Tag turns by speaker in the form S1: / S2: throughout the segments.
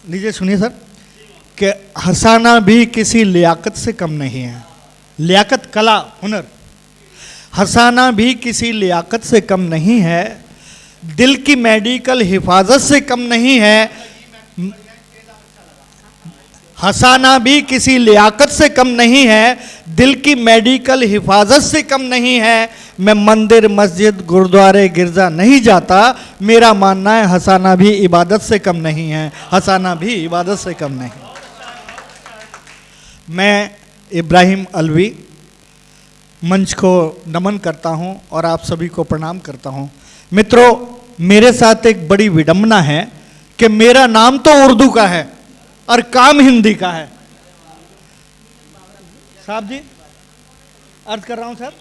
S1: लीजिए सुनिए सर, कि हंसाना भी किसी लियाकत से कम नहीं है। लियाकत कला हुनर, हंसाना भी किसी लियाकत से कम नहीं है, दिल की मेडिकल हिफाजत से कम नहीं है। हंसाना भी किसी लियाकत से कम नहीं है, दिल की मेडिकल हिफाजत से कम नहीं है। मैं मंदिर मस्जिद गुरुद्वारे गिरजा नहीं जाता, मेरा मानना है हंसाना भी इबादत से कम नहीं है। हंसाना भी इबादत से कम नहीं। मैं इब्राहिम अलवी मंच को नमन करता हूं और आप सभी को प्रणाम करता हूं। मित्रों, मेरे साथ एक बड़ी विडंबना है कि मेरा नाम तो उर्दू का है और काम हिंदी का है। साहब जी, अर्ज कर रहा हूं सर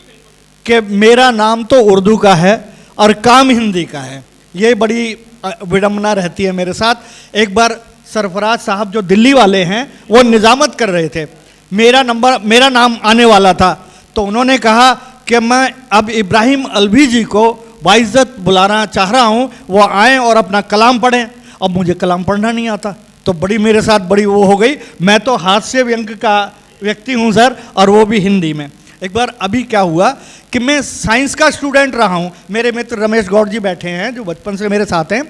S1: कि मेरा नाम तो उर्दू का है और काम हिंदी का है। ये बड़ी विडंबना रहती है मेरे साथ। एक बार सरफराज साहब जो दिल्ली वाले हैं वो निजामत कर रहे थे, मेरा नाम आने वाला था, तो उन्होंने कहा कि मैं अब इब्राहिम अलवी जी को बाइज्जत बुलाना चाह रहा हूँ, वो आएँ और अपना कलाम पढ़ें। अब मुझे कलाम पढ़ना नहीं आता, तो बड़ी मेरे साथ बड़ी वो हो गई। मैं तो हास्य व्यंग का व्यक्ति हूँ सर, और वो भी हिंदी में। एक बार अभी क्या हुआ कि मैं साइंस का स्टूडेंट रहा हूँ, मेरे मित्र रमेश गौड़ जी बैठे हैं जो बचपन से मेरे साथ हैं।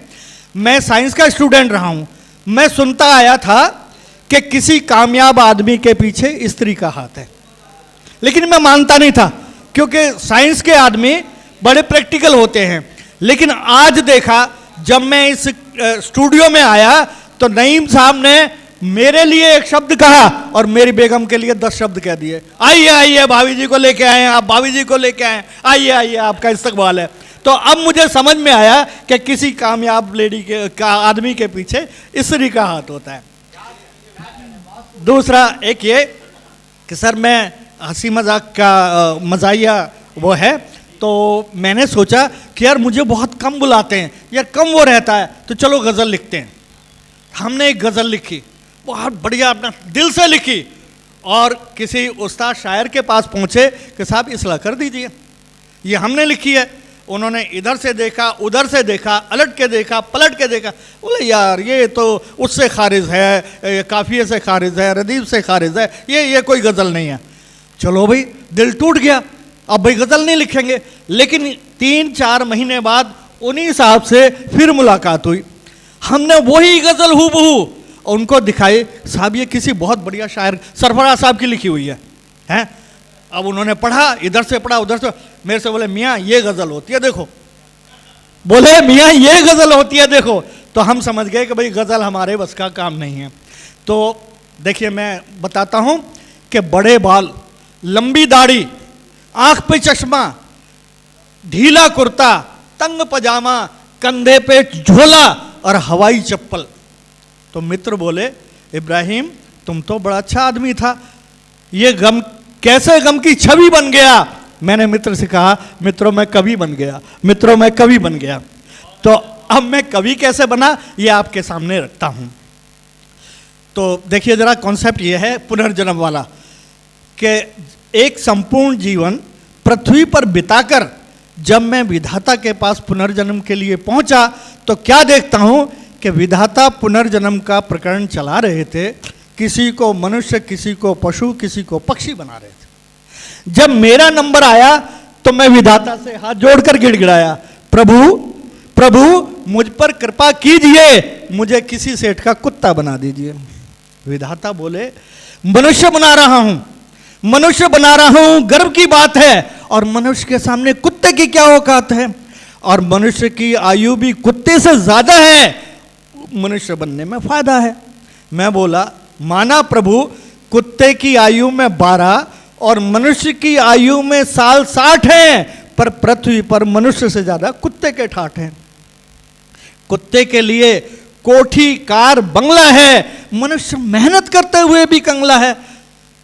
S1: मैं साइंस का स्टूडेंट रहा हूँ। मैं सुनता आया था कि किसी कामयाब आदमी के पीछे स्त्री का हाथ है, लेकिन मैं मानता नहीं था क्योंकि साइंस के आदमी बड़े प्रैक्टिकल होते हैं। लेकिन आज देखा, जब मैं इस स्टूडियो में आया तो नईम साहब ने मेरे लिए एक शब्द कहा और मेरी बेगम के लिए 10 शब्द कह दिए। आइए आइए, भाभी जी को लेके आए, आप भाभी जी को लेके आए, आइए आइए, आपका इस्तकबाल है। तो अब मुझे समझ में आया कि किसी कामयाब लेडी का आदमी के पीछे स्त्री का हाथ होता है। दूसरा एक ये कि सर मैं हंसी मजाक का मजाहिया वो है, तो मैंने सोचा कि यार मुझे बहुत कम बुलाते हैं, यार कम वो रहता है, तो चलो गज़ल लिखते हैं। हमने एक गज़ल लिखी, बहुत बढ़िया, अपना दिल से लिखी, और किसी उस्ताद शायर के पास पहुँचे कि साहब इसलाह कर दीजिए, ये हमने लिखी है। उन्होंने इधर से देखा, उधर से देखा, अलट के देखा, पलट के देखा, बोले यार ये तो उससे खारिज है, काफिये से खारिज है, रदीफ से खारिज है, ये कोई गज़ल नहीं है। चलो भाई, दिल टूट गया, अब भाई गज़ल नहीं लिखेंगे। लेकिन 3-4 महीने बाद उन्हीं साहब से फिर मुलाकात हुई। हमने वही गज़ल हूबहू उनको दिखाई, साहब ये किसी बहुत बढ़िया शायर सरफराज साहब की लिखी हुई है, हैं? अब उन्होंने पढ़ा, इधर से पढ़ा, उधर से, मेरे से बोले मियाँ ये गज़ल होती है देखो, बोले मियाँ ये गज़ल होती है देखो। तो हम समझ गए कि भाई गज़ल हमारे बस का काम नहीं है। तो देखिए मैं बताता हूँ कि बड़े बाल, लंबी दाढ़ी, आँख पे चश्मा, ढीला कुर्ता, तंग पजामा, कंधे पे झोला और हवाई चप्पल। तो मित्र बोले इब्राहिम तुम तो बड़ा अच्छा आदमी था, ये गम कैसे गम की छवि बन गया। मैंने मित्र से कहा मित्रों मैं कवि बन गया, मित्रों मैं कवि बन गया। तो अब मैं कवि कैसे बना ये आपके सामने रखता हूं। तो देखिए जरा, कॉन्सेप्ट ये है पुनर्जन्म वाला, कि एक संपूर्ण जीवन पृथ्वी पर बिताकर जब मैं विधाता के पास पुनर्जन्म के लिए पहुंचा तो क्या देखता हूं कि विधाता पुनर्जन्म का प्रकरण चला रहे थे। किसी को मनुष्य, किसी को पशु, किसी को पक्षी बना रहे थे। जब मेरा नंबर आया तो मैं विधाता से हाथ जोड़कर गिड़गिड़ाया, प्रभु प्रभु मुझ पर कृपा कीजिए, मुझे किसी सेठ का कुत्ता बना दीजिए। विधाता बोले मनुष्य बना रहा हूं, मनुष्य बना रहा हूं, गर्व की बात है, और मनुष्य के सामने कुत्ते की क्या औकात है, और मनुष्य की आयु भी कुत्ते से ज्यादा है, मनुष्य बनने में फायदा है। मैं बोला माना प्रभु, कुत्ते की आयु में 12 और मनुष्य की आयु में साल 60 हैं, पर पृथ्वी पर मनुष्य से ज्यादा कुत्ते के ठाठ हैं। कुत्ते के लिए कोठी, कार, बंगला है, मनुष्य मेहनत करते हुए भी कंगला है।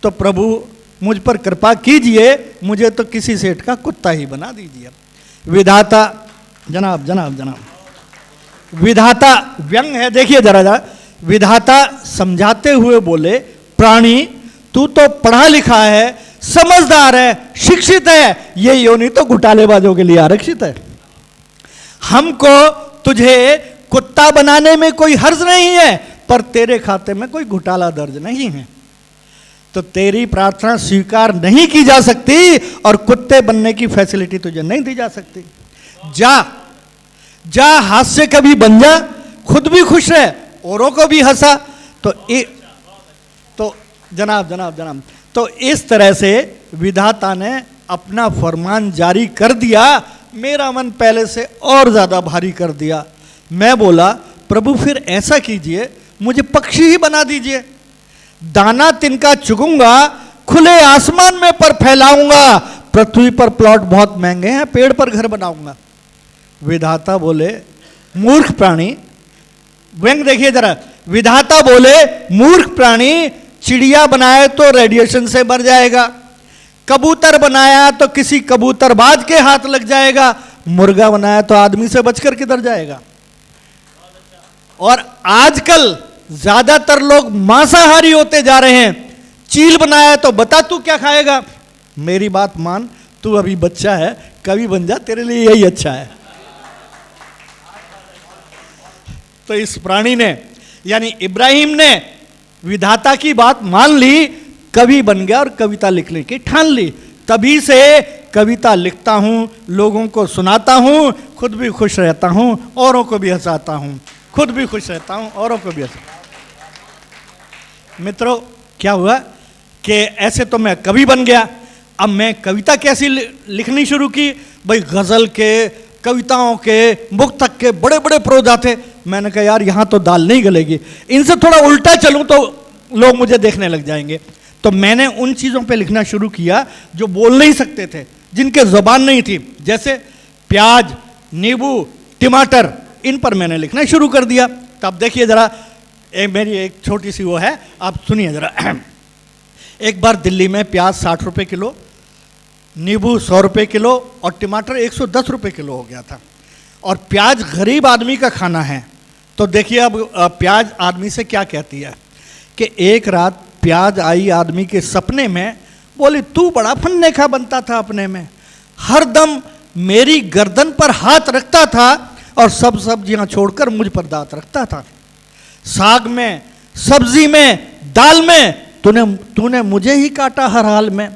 S1: तो प्रभु मुझ पर कृपा कीजिए, मुझे तो किसी सेठ का कुत्ता ही बना दीजिए। विधाता जनाब जनाब जनाब, विधाता व्यंग है, देखिए जरा। विधाता समझाते हुए बोले प्राणी तू तो पढ़ा लिखा है, समझदार है, शिक्षित है, ये योनि तो घोटालेबाजों के लिए आरक्षित है। हमको तुझे कुत्ता बनाने में कोई हर्ज नहीं है, पर तेरे खाते में कोई घोटाला दर्ज नहीं है, तो तेरी प्रार्थना स्वीकार नहीं की जा सकती और कुत्ते बनने की फैसिलिटी तुझे नहीं दी जा सकती। जा जा, हाथ से कभी बन जा, खुद भी खुश रह, औरों को भी हंसा। तो जनाब, तो इस तरह से विधाता ने अपना फरमान जारी कर दिया। मेरा मन पहले से और ज्यादा भारी कर दिया। मैं बोला, प्रभु फिर ऐसा कीजिए, मुझे पक्षी ही बना दीजिए, दाना तिनका चुगूंगा, खुले आसमान में पर फैलाऊंगा, पृथ्वी पर प्लॉट बहुत महंगे हैं, पेड़ पर घर बनाऊंगा। विधाता बोले, मूर्ख प्राणी, व्यंग देखिए जरा, विधाता बोले, मूर्ख प्राणी, चिड़िया बनाए तो रेडिएशन से मर जाएगा, कबूतर बनाया तो किसी कबूतरबाज के हाथ लग जाएगा, मुर्गा बनाया तो आदमी से बचकर किधर जाएगा। और आजकल ज्यादातर लोग मांसाहारी होते जा रहे हैं। चील बनाया तो बता तू क्या खाएगा। मेरी बात मान, तू अभी बच्चा है, कभी बन जा, तेरे लिए यही अच्छा है। तो इस प्राणी ने यानी इब्राहिम ने विधाता की बात मान ली, कवि बन गया और कविता लिखने की ठान ली। तभी से कविता लिखता हूं, लोगों को सुनाता हूं, खुद भी खुश रहता हूं, औरों को भी हंसाता हूं, खुद भी खुश रहता हूं, औरों को भी हंसाता हूं। मित्रों, क्या हुआ कि ऐसे तो मैं कवि बन गया, अब मैं कविता कैसी लिखनी शुरू की। भाई गजल के, कविताओं के, मुक्तक के बड़े बड़े प्रोजा थे। मैंने कहा यार यहाँ तो दाल नहीं गलेगी, इनसे थोड़ा उल्टा चलूं तो लोग मुझे देखने लग जाएंगे। तो मैंने उन चीज़ों पे लिखना शुरू किया जो बोल नहीं सकते थे, जिनके ज़बान नहीं थी, जैसे प्याज, नींबू, टमाटर, इन पर मैंने लिखना शुरू कर दिया। तब देखिए ज़रा, मेरी एक छोटी सी वो है, आप सुनिए ज़रा। एक बार दिल्ली में प्याज 60 रुपये किलो, नींबू 100 रुपये किलो और टमाटर 110 रुपये किलो हो गया था। और प्याज गरीब आदमी का खाना है। तो देखिए अब प्याज आदमी से क्या कहती है कि एक रात प्याज आई आदमी के सपने में, बोली तू बड़ा फन्ने का बनता था अपने में, हर दम मेरी गर्दन पर हाथ रखता था और सब सब्जियां छोड़कर मुझ पर दांत रखता था। साग में, सब्जी में, दाल में तूने मुझे ही काटा हर हाल में,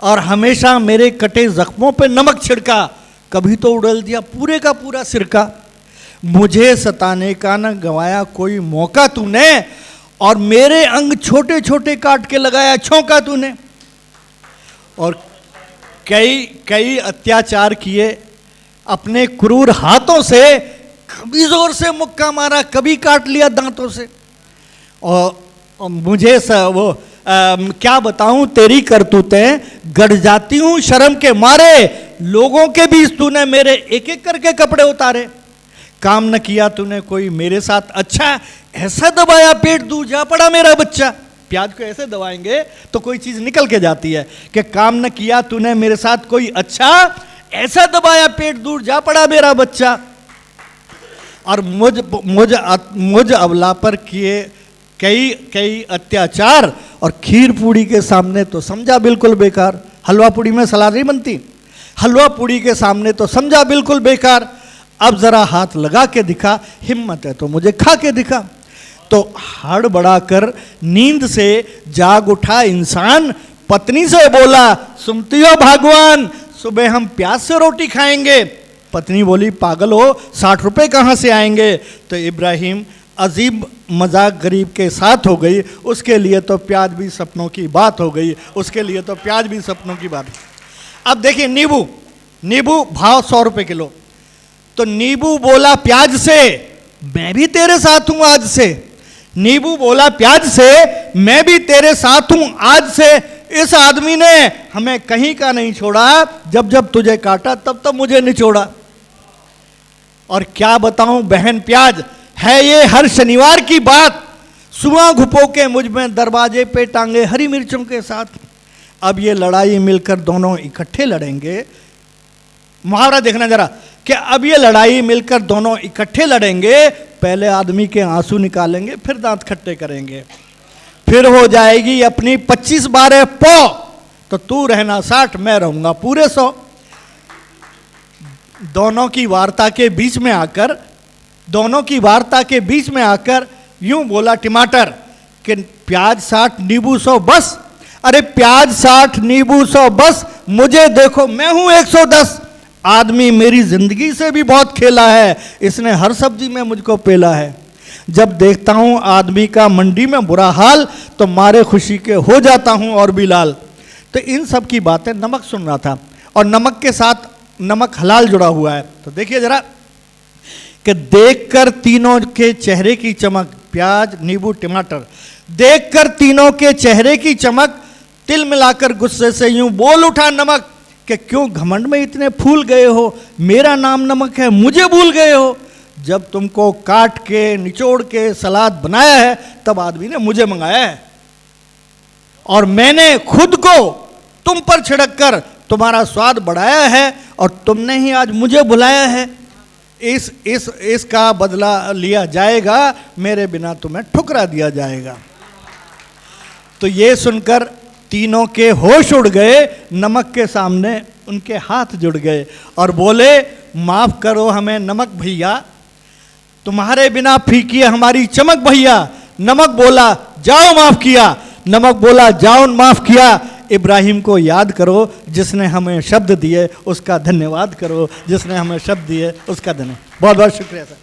S1: और हमेशा मेरे कटे जख्मों पे नमक छिड़का, कभी तो उड़ेल दिया पूरे का पूरा सिरका। मुझे सताने का न गंवाया कोई मौका तूने, और मेरे अंग छोटे छोटे काट के लगाया छौंका तूने। और कई अत्याचार किए अपने क्रूर हाथों से, कभी जोर से मुक्का मारा, कभी काट लिया दांतों से। और मुझे क्या बताऊं तेरी करतूतें, गड़ जाती हूं शर्म के मारे, लोगों के बीच तूने मेरे एक एक करके कपड़े उतारे। काम न किया तूने कोई मेरे साथ अच्छा, ऐसा दबाया पेट दूर जा पड़ा मेरा बच्चा। प्याज को ऐसे दबाएंगे तो कोई चीज निकल के जाती है कि काम न किया तूने मेरे साथ कोई अच्छा, ऐसा दबाया पेट दूर जा पड़ा मेरा बच्चा। और मुझ अबला पर किए कई अत्याचार, और खीर पूड़ी के सामने तो समझा बिल्कुल बेकार। हलवा पूड़ी में सलाद नहीं बनती, हलवा पूड़ी के सामने तो समझा बिल्कुल बेकार। अब जरा हाथ लगा के दिखा, हिम्मत है तो मुझे खा के दिखा। तो हड़बड़ाकर नींद से जाग उठा इंसान, पत्नी से बोला सुनती हो भगवान, सुबह हम प्याज से रोटी खाएंगे। पत्नी बोली पागल हो, 60 रुपए कहाँ से आएंगे। तो इब्राहिम अजीब मजाक गरीब के साथ हो गई, उसके लिए तो प्याज भी सपनों की बात हो गई, उसके लिए तो प्याज भी सपनों की बात। अब देखिए नींबू भाव 100 रुपए किलो। तो नींबू बोला प्याज से, मैं भी तेरे साथ हूं आज से। नींबू बोला प्याज से, मैं भी तेरे साथ हूं आज से। इस आदमी ने हमें कहीं का नहीं छोड़ा, जब जब तुझे काटा तब तब मुझे निचोड़ा। और क्या बताऊं बहन प्याज, है ये हर शनिवार की बात, सुबह घुपो के मुझ में दरवाजे पे टांगे हरी मिर्चों के साथ। अब ये लड़ाई मिलकर दोनों इकट्ठे लड़ेंगे। मुहावरा देखना जरा, कि अब ये लड़ाई मिलकर दोनों इकट्ठे लड़ेंगे। पहले आदमी के आंसू निकालेंगे, फिर दांत खट्टे करेंगे, फिर हो जाएगी अपनी 25-12 पौ। तो तू रहना 60, मैं रहूंगा पूरे 100। दोनों की वार्ता के बीच में आकर यूं बोला टमाटर कि प्याज 60 नींबू 100 बस। अरे प्याज 60 नींबू 100 बस, मुझे देखो मैं हूं 110। आदमी मेरी जिंदगी से भी बहुत खेला है, इसने हर सब्जी में मुझको पेला है। जब देखता हूं आदमी का मंडी में बुरा हाल, तो मारे खुशी के हो जाता हूं और भी लाल। तो इन सब की बातें नमक सुन रहा था, और नमक के साथ नमक हलाल जुड़ा हुआ है। तो देखिए जरा कि देखकर तीनों के चेहरे की चमक, प्याज नींबू टमाटर, देखकर तीनों के चेहरे की चमक, तिल मिलाकर गुस्से से यूं बोल उठा नमक कि क्यों घमंड में इतने फूल गए हो, मेरा नाम नमक है मुझे भूल गए हो। जब तुमको काट के निचोड़ के सलाद बनाया है, तब आदमी ने मुझे मंगाया है, और मैंने खुद को तुम पर छिड़क कर तुम्हारा स्वाद बढ़ाया है, और तुमने ही आज मुझे बुलाया है। इसका बदला लिया जाएगा, मेरे बिना तुम्हें ठुकरा दिया जाएगा। तो ये सुनकर तीनों के होश उड़ गए, नमक के सामने उनके हाथ जुड़ गए और बोले, माफ करो हमें नमक भैया, तुम्हारे बिना फीकी है हमारी चमक भैया। नमक बोला जाओ माफ किया, नमक बोला जाओ माफ किया। इब्राहिम को याद करो जिसने हमें शब्द दिए, उसका धन्यवाद करो जिसने हमें शब्द दिए उसका धन्यवाद। बहुत बहुत शुक्रिया सर।